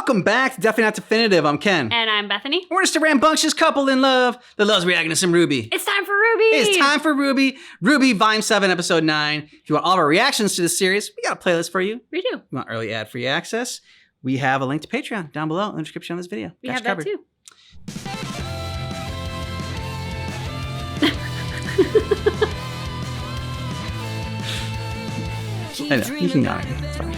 welcome back to Definitely Not Definitive. I'm Ken. And I'm Bethany. We're just a rambunctious couple in love that loves reacting to some RWBY. It's time for RWBY. It's time for RWBY. RWBY Volume 7, Episode 9. If you want all of our reactions to this series, we got a playlist for you. We do. If you want early ad-free access, we have a link to Patreon down below in the description of this video. We have that too. I know, you can go. It's fine.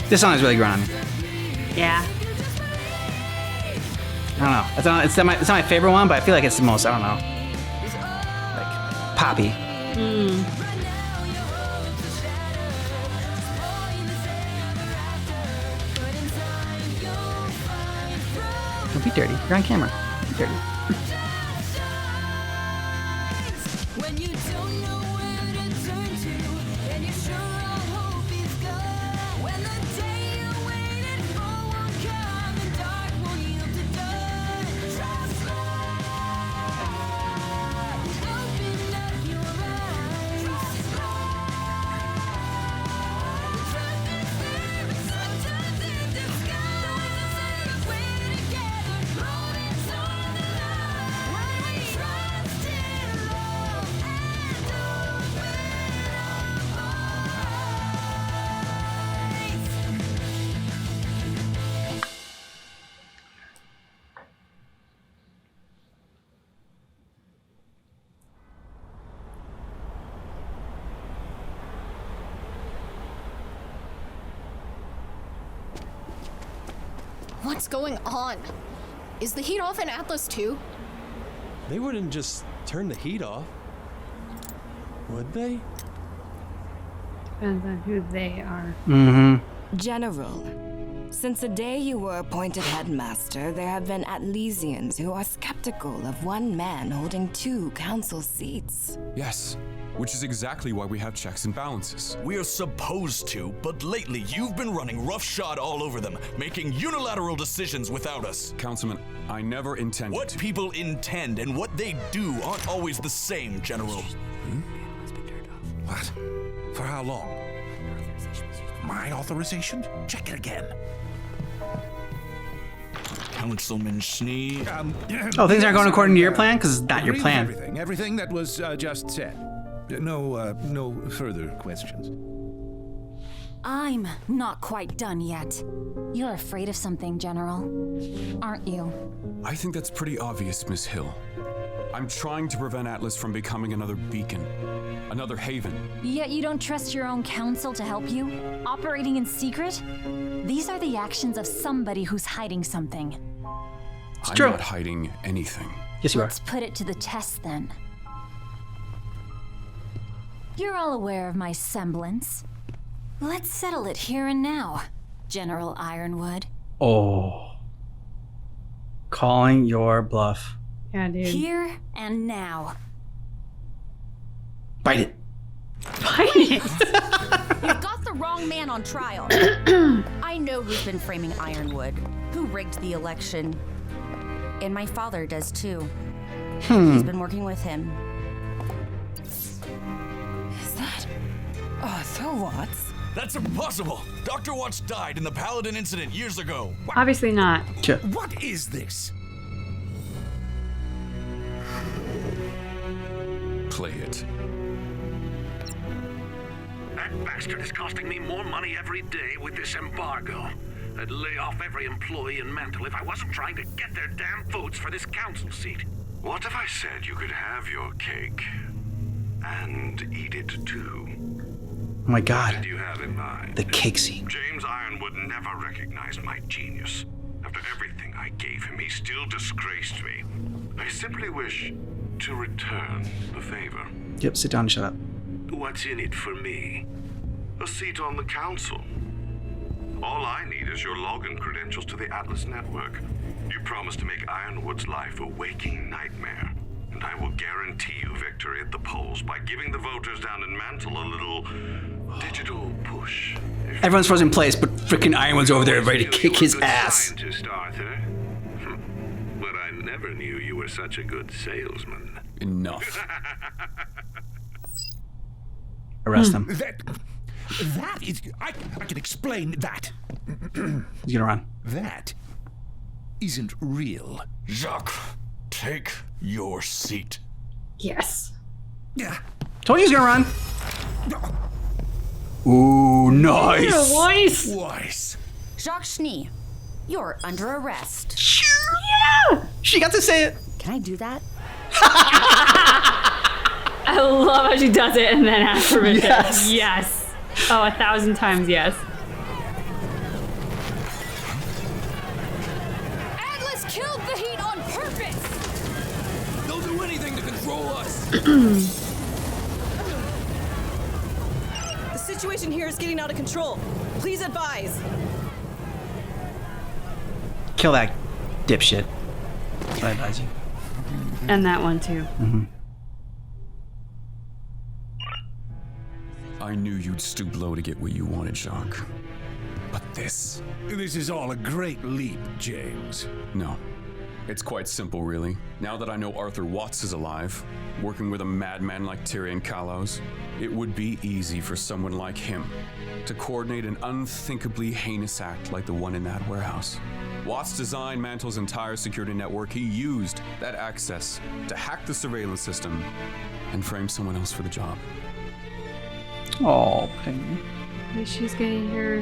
This song is really growing on me. Yeah. I don't know. It's not my favorite one, but I feel like it's the most, I don't know, like poppy. Don't be dirty. You're on camera. Don't be dirty. What's going on? Is the heat off in Atlas too? They wouldn't just turn the heat off, would they? Depends on who they are. General, since the day you were appointed headmaster, there have been Atlesians who are skeptical of one man holding 2 council seats. Yes, which is exactly why we have checks and balances. We are supposed to, but lately you've been running roughshod all over them, making unilateral decisions without us. Councilman, I never intended. What people intend and what they do aren't always the same, General. What? For how long? My authorization? Check it again. Councilman Schnee. Oh, things aren't going according to your plan? Because it's not your plan. Everything that was just said. No further questions. I'm not quite done yet. You're afraid of something, General, aren't you? I think that's pretty obvious, Miss Hill. I'm trying to prevent Atlas from becoming another beacon, another haven. Yet you don't trust your own council to help you? Operating in secret? These are the actions of somebody who's hiding something. It's I'm true. not hiding anything. Yes, you are. Let's put it to the test then. You're all aware of my semblance. Let's settle it here and now, General Ironwood. Oh. Calling your bluff. Yeah, dude. Here and now. Bite it. Bite it. You've got the wrong man on trial. I know who's been framing Ironwood, who rigged the election. And my father does too. He's been working with him. Is that Arthur Watts? That's impossible! Dr. Watts died in the Paladin incident years ago. Obviously not. Sure. What is this? Play it. That bastard is costing me more money every day with this embargo. I'd lay off every employee in Mantle if I wasn't trying to get their damn votes for this council seat. What if I said you could have your cake and eat it too? Oh my God. What did you have in mind? The cake scene. James Ironwood never recognized my genius. After everything I gave him, he still disgraced me. I simply wish to return the favor. Yep, sit down and shut up. What's in it for me? A seat on the council. All I need is your login credentials to the Atlas network. You promised to make Ironwood's life a waking nightmare, and I will guarantee you victory. victory at the polls by giving the voters down in Mantle a little digital push. Everyone's frozen in place, but freaking Ironwood's over there ready to kick his ass. Scientist, Arthur. But I never knew you were such a good salesman. Enough. Arrest him. That is... I can explain that. He's gonna run. That isn't real. Jacques, take your seat. Yes. Yeah. Told you he's gonna run. Ooh, nice. Voice. Weiss. Jacques Schnee, you're under arrest. Yeah. She got to say it. Can I do that? I love how she does it and then asks permission. Yes. Yes. Oh, 1,000 times yes. Atlas killed the heat on purpose! They'll do anything to control us. The situation here is getting out of control. Please advise. Kill that dipshit. That's what I advise you. And that one too. I knew you'd stoop low to get what you wanted, Jacques. But this... This is all a great leap, James. No. It's quite simple, really. Now that I know Arthur Watts is alive, working with a madman like Tyrion Kalos, it would be easy for someone like him to coordinate an unthinkably heinous act like the one in that warehouse. Watts designed Mantle's entire security network. He used that access to hack the surveillance system and frame someone else for the job. Oh, Penny. She's getting her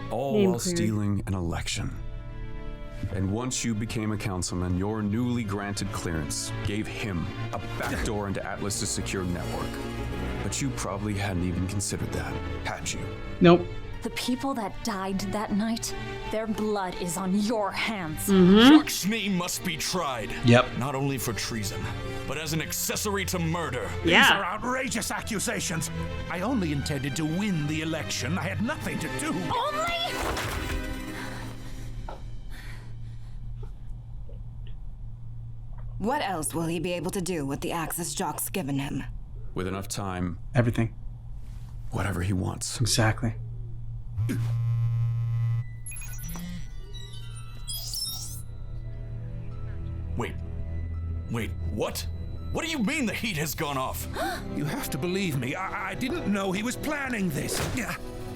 All name while cleared. stealing an election. And once you became a councilman, your newly granted clearance gave him a backdoor into Atlas's secure network. But you probably hadn't even considered that, had you? Nope. The people that died that night, their blood is on your hands. Jacques Schnee must be tried. Yep. Not only for treason, but as an accessory to murder. These are outrageous accusations. I only intended to win the election. I had nothing to do. Only? What else will he be able to do with the access Jock's given him? With enough time, Everything. whatever he wants. Exactly. Wait, what? What do you mean the heat has gone off? You have to believe me. I didn't know he was planning this.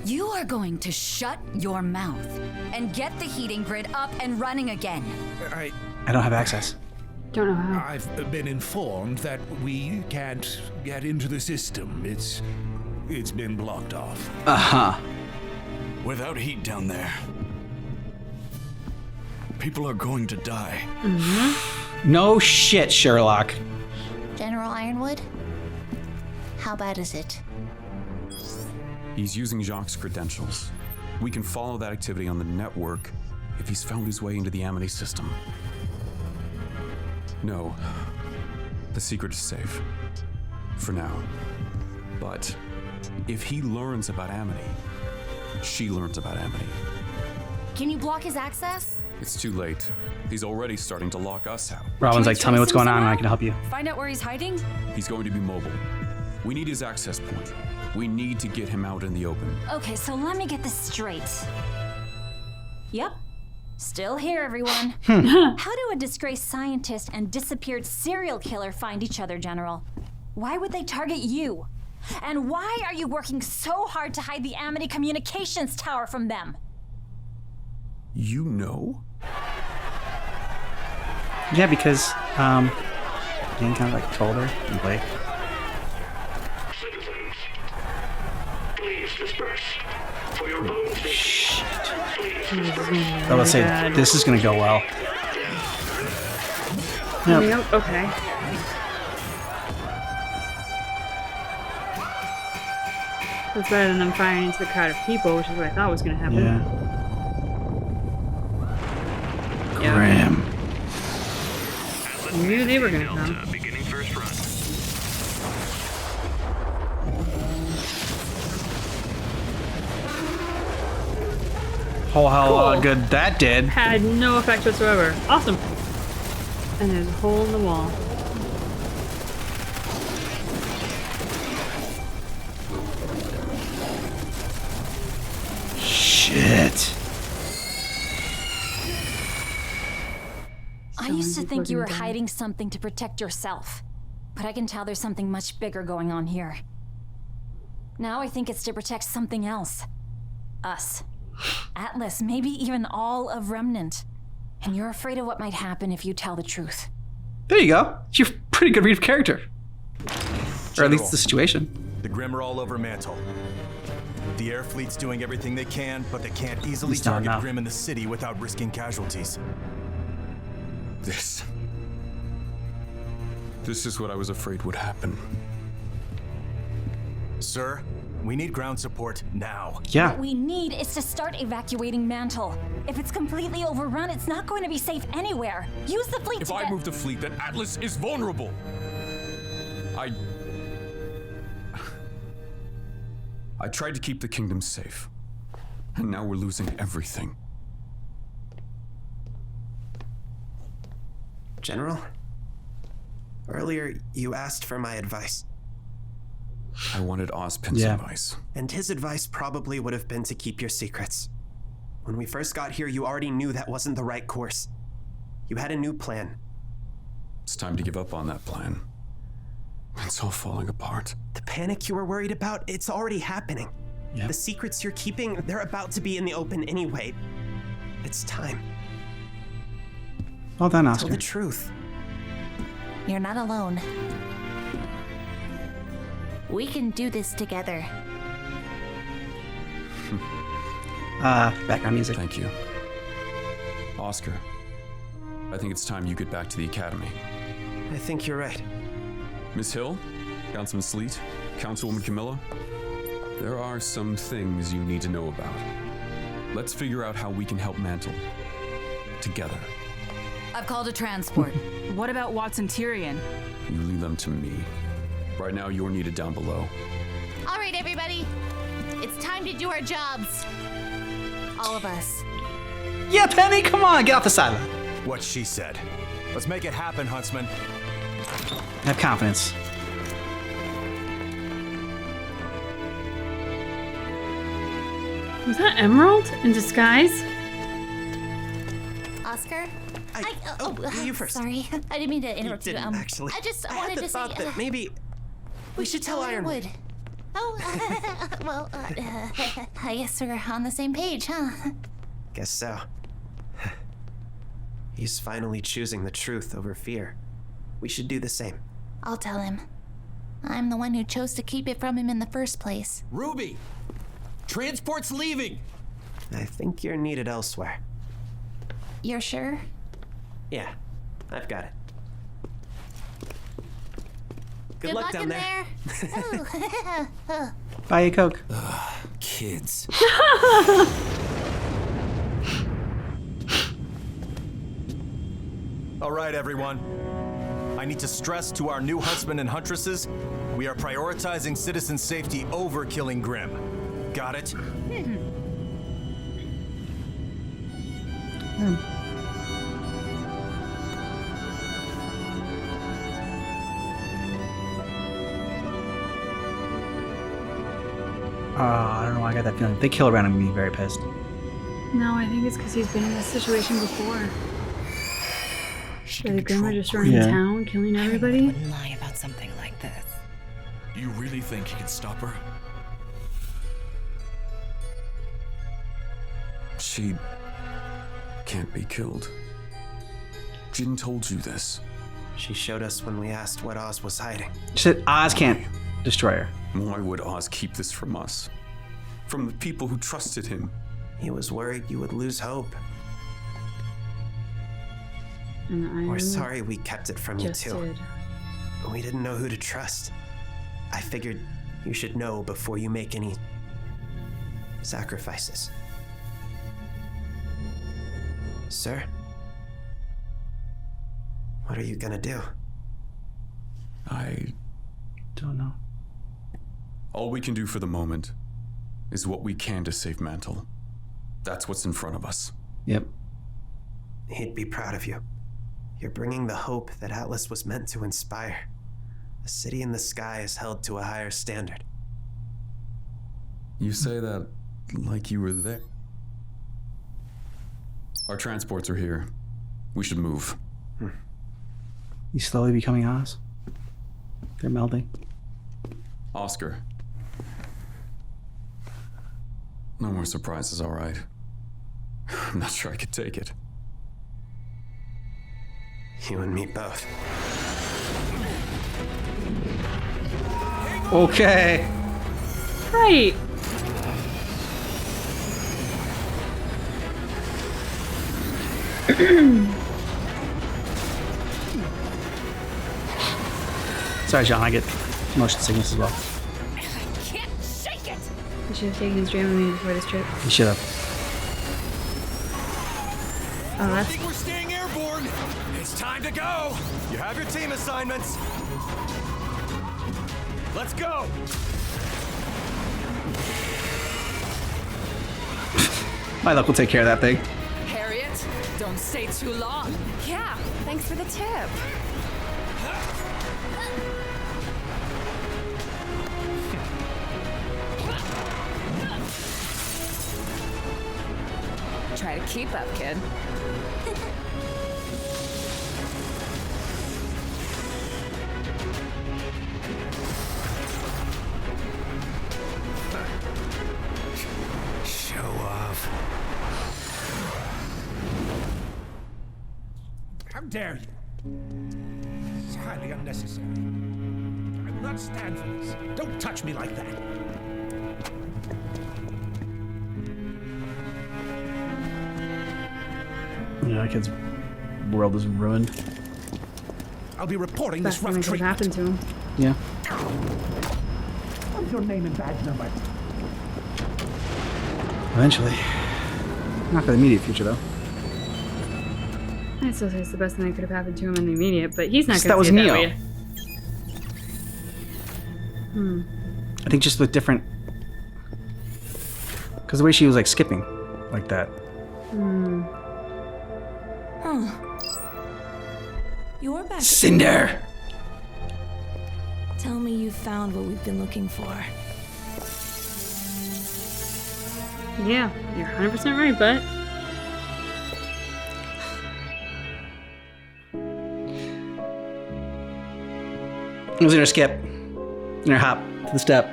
You are going to shut your mouth and get the heating grid up and running again. I don't have access. Don't know how. I've been informed that we can't get into the system. It's been blocked off. Uh-huh. Without heat down there, people are going to die. No shit, Sherlock. General Ironwood? How bad is it? He's using Jacques' credentials. We can follow that activity on the network if he's found his way into the Amity system. No, the secret is safe. For now. But if he learns about Amity, she learns about Amity. Can you block his access? It's too late. He's already starting to lock us out. Robin's like, tell me what's going on and I can help you. Find out where he's hiding? He's going to be mobile. We need his access point. We need to get him out in the open. Okay, so let me get this straight. Yep. Still here, everyone. How do a disgraced scientist and disappeared serial killer find each other, General? Why would they target you? And why are you working so hard to hide the Amity communications tower from them? You know? Yeah, because, Dan kind of like told her and Blake. Citizens, please disperse. For your own safety. I would say this is gonna go well. Yep. Okay. That's better than them firing into the crowd of people, which is what I thought was gonna happen. Yeah. Grim. You knew they were gonna come. Beginning first run. Oh, how good that did. Had no effect whatsoever. Awesome. And there's a hole in the wall. it. I used to think you were hiding something to protect yourself, but I can tell there's something much bigger going on here. Now I think it's to protect something else. Us. Atlas, maybe even all of Remnant. And you're afraid of what might happen if you tell the truth. There you go. You're a pretty good read of character. Or at least General, the situation. The Grimm are all over Mantle. The air fleet's doing everything they can, but they can't easily It's not target enough. Grimm in the city without risking casualties. This is what I was afraid would happen. Sir, we need ground support now. Yeah. What we need is to start evacuating Mantle. If it's completely overrun, it's not going to be safe anywhere. Use the fleet If to I get... move the fleet, then Atlas is vulnerable. I tried to keep the kingdom safe, and now we're losing everything. General, earlier you asked for my advice. I wanted Ozpin's advice. And his advice probably would have been to keep your secrets. When we first got here, you already knew that wasn't the right course. You had a new plan. It's time to give up on that plan. It's all falling apart. The panic you were worried about, it's already happening. Yep. The secrets you're keeping, they're about to be in the open anyway. It's time. Well done, Tell Oscar. the truth. You're not alone. We can do this together. Background music. Thank you. Oscar, I think it's time you get back to the academy. I think you're right. Miss Hill, Councilman Sleet, Councilwoman Camilla, there are some things you need to know about. Let's figure out how we can help Mantle. Together. I've called a transport. What about Watson Tyrion? You leave them to me. Right now, you're needed down below. All right, everybody. It's time to do our jobs. All of us. Yeah, Penny, come on, get off the sideline. What she said. Let's make it happen, Huntsman. Have confidence. Was that Emerald in disguise? Oscar? You first. Sorry, I didn't mean to interrupt you. didn't, actually. I just I wanted had the to thought say that maybe we should tell Ironwood. Oh, well, I guess we're on the same page, huh? Guess so. He's finally choosing the truth over fear. We should do the same. I'll tell him. I'm the one who chose to keep it from him in the first place. Ruby! Transport's leaving! I think you're needed elsewhere. You're sure? Yeah, I've got it. Good luck down there. Oh. Buy a Coke. Kids. All right, everyone. I need to stress to our new huntsmen and huntresses, we are prioritizing citizen safety over killing Grimm. Got it? I don't know why I got that feeling. If they kill around, I'm gonna be very pissed. No, I think it's because he's been in this situation before. The Grimm are just running town, killing everybody. Wouldn't lie about something like this. You really think you can stop her? She can't be killed. Jin told you this. She showed us when we asked what Oz was hiding. She said Oz can't destroy her. Why would Oz keep this from us? From the people who trusted him? He was worried you would lose hope. And We're sorry we kept it from you too. We didn't know who to trust. I figured you should know before you make any sacrifices. Sir? What are you gonna do? I don't know. All we can do for the moment is what we can to save Mantle. That's what's in front of us. Yep. He'd be proud of you. You're bringing the hope that Atlas was meant to inspire. The city in the sky is held to a higher standard. You say that like you were there. Our transports are here. We should move. He's slowly becoming Oz. They're melding. Oscar. No more surprises, all right? I'm not sure I could take it. You and me both. Okay. Right. Sorry, John. I get motion sickness as well. Can't shake it. I should have taken his dream with me before this trip. You should have. Oh, I think we're staying airborne. It's time to go. You have your team assignments. Let's go. My luck will take care of that thing. Harriet, don't stay too long. Yeah, thanks for the tip. Try to keep up, kid. Show off. How dare you? It's highly unnecessary. I will not stand for this. Don't touch me like that. Yeah, that kid's world is ruined. I'll be reporting this Best rough thing that could treatment. happen to him. Yeah. What's your name and badge number? Eventually. Not for the immediate future, though. I still say it's the best thing that could have happened to him in the immediate, but he's not going to That was see it Neo. that way. Hmm. I think just with different... Because the way she was, like, skipping like that. Hmm. Huh. You're back. Cinder! Tell me you found what we've been looking for. Yeah, you're 100% right, but... It was in her skip. In her hop to the step.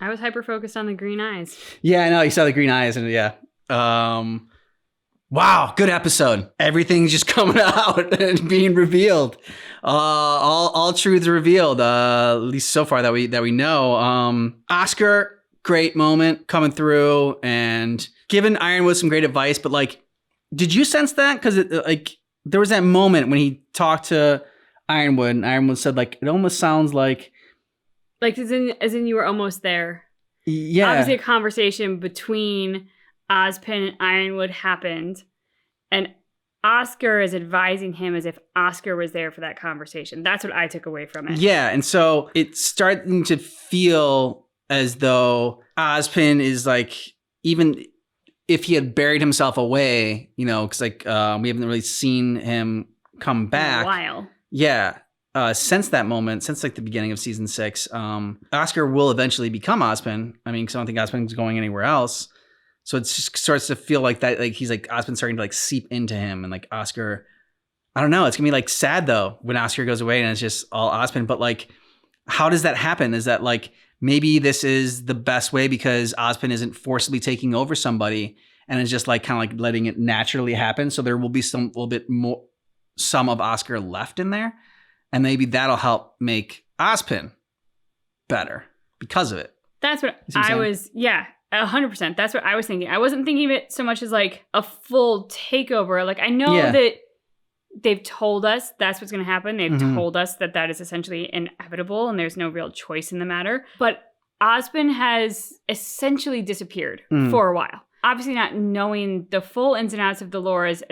I was hyper-focused on the green eyes. Yeah, I know. You saw the green eyes and yeah. Wow, good episode. Everything's just coming out and being revealed. All truths revealed. At least so far that we know. Oscar, great moment coming through and giving Ironwood some great advice. But like, did you sense that? Because like there was that moment when he talked to Ironwood, and Ironwood said like it almost sounds like as in you were almost there. Yeah. Obviously, a conversation between Ozpin and Ironwood happened, and Oscar is advising him as if Oscar was there for that conversation. That's what I took away from it. Yeah, and so it's starting to feel as though Ozpin is like, even if he had buried himself away, you know, because like we haven't really seen him come back. In a while. Yeah. Since that moment, since like the beginning of season 6, Oscar will eventually become Ozpin. I mean, because I don't think Ozpin's going anywhere else. So it just starts to feel like that, like he's like Ozpin's starting to like seep into him, and like Oscar, I don't know. It's gonna be like sad though when Oscar goes away and it's just all Ozpin. But like, how does that happen? Is that like maybe this is the best way because Ozpin isn't forcibly taking over somebody and is just like kind of like letting it naturally happen. So there will be some little bit more, some of Oscar left in there. And maybe that'll help make Ozpin better because of it. That's what I was, 100%. That's what I was thinking. I wasn't thinking of it so much as like a full takeover. Like I know that they've told us that's what's going to happen. They've told us that that is essentially inevitable and there's no real choice in the matter. But Ozpin has essentially disappeared for a while. Obviously not knowing the full ins and outs of the lore as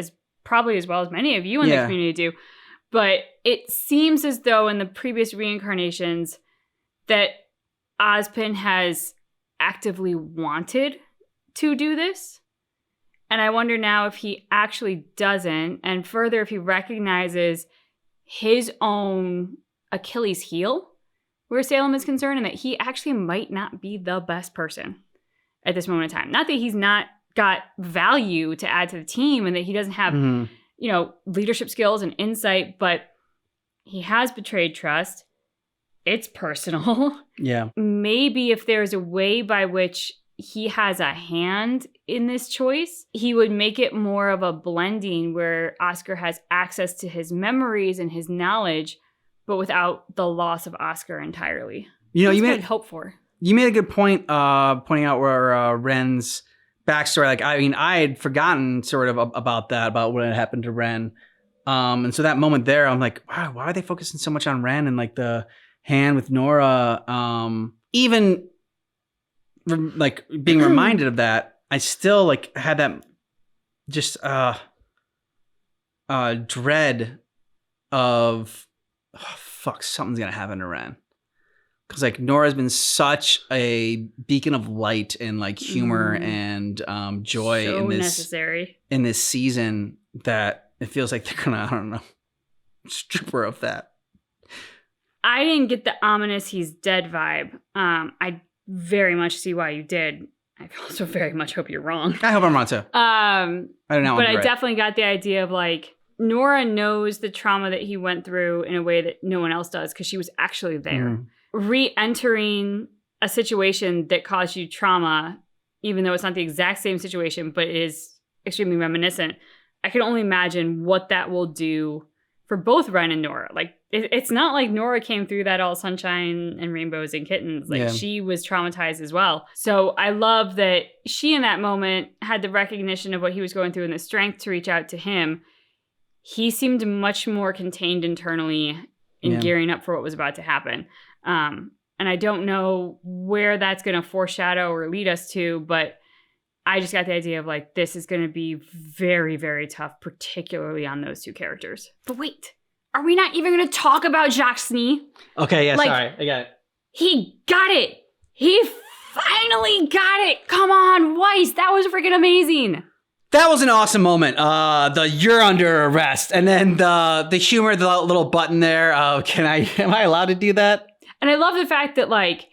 probably as well as many of you in the community do. But it seems as though in the previous reincarnations that Ozpin has actively wanted to do this. And I wonder now if he actually doesn't. And further, if he recognizes his own Achilles heel where Salem is concerned and that he actually might not be the best person at this moment in time. Not that he's not got value to add to the team and that he doesn't have, you know, leadership skills and insight, but he has betrayed trust. It's personal. Yeah. Maybe if there's a way by which he has a hand in this choice, he would make it more of a blending where Oscar has access to his memories and his knowledge, but without the loss of Oscar entirely. You know, That's you what made I'd hope for. You made a good point, pointing out where Ren's backstory. Like, I mean, I had forgotten sort of about that, about what had happened to Ren. And so that moment there, I'm like, wow, why are they focusing so much on Ren and like the hand with Nora? Even like being reminded of that, I still like had that just dread of, oh, fuck, something's gonna happen to Ren. Because like Nora's been such a beacon of light and like humor and joy So in necessary in this season that it feels like they're gonna, I don't know, strip her of that. I didn't get the ominous he's dead vibe. I very much see why you did. I also very much hope you're wrong. I hope I'm wrong too. I don't know. But I definitely got the idea of like Nora knows the trauma that he went through in a way that no one else does because she was actually there. Re-entering a situation that caused you trauma, even though it's not the exact same situation, but it is extremely reminiscent. I can only imagine what that will do for both Ren and Nora. Like, it's not like Nora came through that all sunshine and rainbows and kittens. Like, she was traumatized as well. So I love that she, in that moment, had the recognition of what he was going through and the strength to reach out to him. He seemed much more contained internally in gearing up for what was about to happen. And I don't know where that's going to foreshadow or lead us to, but I just got the idea of like, this is going to be very, very tough, particularly on those two characters. But wait, are we not even going to talk about Jacques Sneed? Okay, yeah, Like, sorry. I got it. He got it. He finally got it. Come on, Weiss. That was freaking amazing. That was an awesome moment. The you're under arrest. And then the humor, the little button there. Am I allowed to do that? And I love the fact that, like,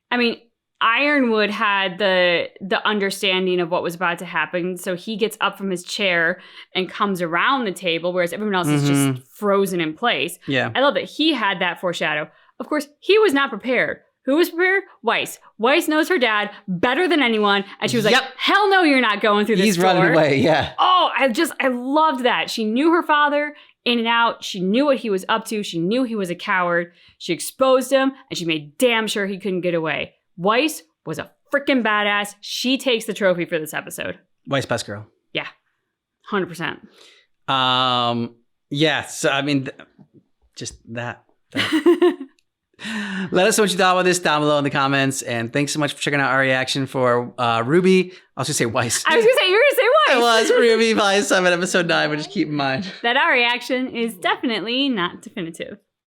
I mean, Ironwood had the understanding of what was about to happen. So he gets up from his chair and comes around the table, whereas everyone else is just frozen in place. Yeah. I love that he had that foreshadow. Of course, he was not prepared. Who was prepared? Weiss. Weiss knows her dad better than anyone. And she was like, hell no, you're not going through this He's door. running away, yeah. Oh, I loved that. She knew her father in and out. She knew what he was up to. She knew he was a coward. She exposed him, and she made damn sure he couldn't get away. Weiss was a freaking badass. She takes the trophy for this episode. Weiss, best girl. Yeah, 100%. Yeah, so I mean, just that. Let us know what you thought about this down below in the comments. And thanks so much for checking out our reaction for RWBY. I was going to say Weiss. I was going to say, you were going to say Weiss. It was RWBY Volume 7, Episode 9, but just keep in mind that our reaction is definitely not definitive.